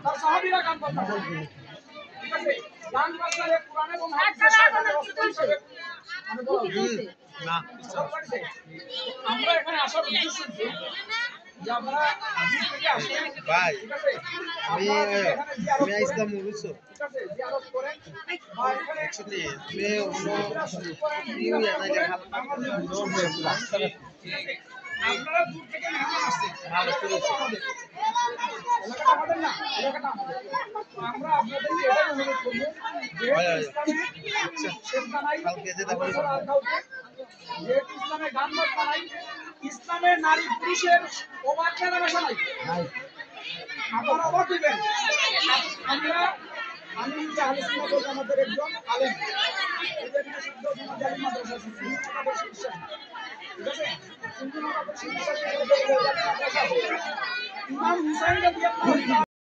তার সাহাবীরা গান বাজনা করতেন। ঠিক আছে, গান বাজনা কোরআন এবং হাদিসের শয়তানের অস্ত্র হিসেবে মানে বলা হয়েছে। না, আমরা এখানে আসার উদ্দেশ্য হচ্ছে যে আমরা দূর থেকে আসি ভাই। ঠিক আছে, আমি ইসলাম বুঝছো। ঠিক আছে, জিয়ারত করেন বা এখানে একসাথে আপনারা দূর থেকে মেহমান আসছেন, ভালো করেছে। এলাকাটা আমাদের না, এলাকাটা আমাদের। আমরা আপনাদেরকে এটাই অনুরোধ করব যে ইসলামে শেষদা নাই, আর কাউকে যেহেতু ইসলামে গান বাজনা নাই, ইসলামে নারী পুরুষের অবাধ মেলামেশা নাই। আপনারা অবাক হইবেন, আমরা আমি নিজে আহলে সুন্নাত ওয়াল জামাতের একজন আলেম। এখানে শুদ্ধ জুমাত জালি মাদ্রাসা আছে, সুন্নি মাদ্রাসা শিক্ষা। ঠিক আছে, সুন্নি মাদ্রাসা শিক্ষা ইমাম হুসাইন রাদিয়াল্লাহু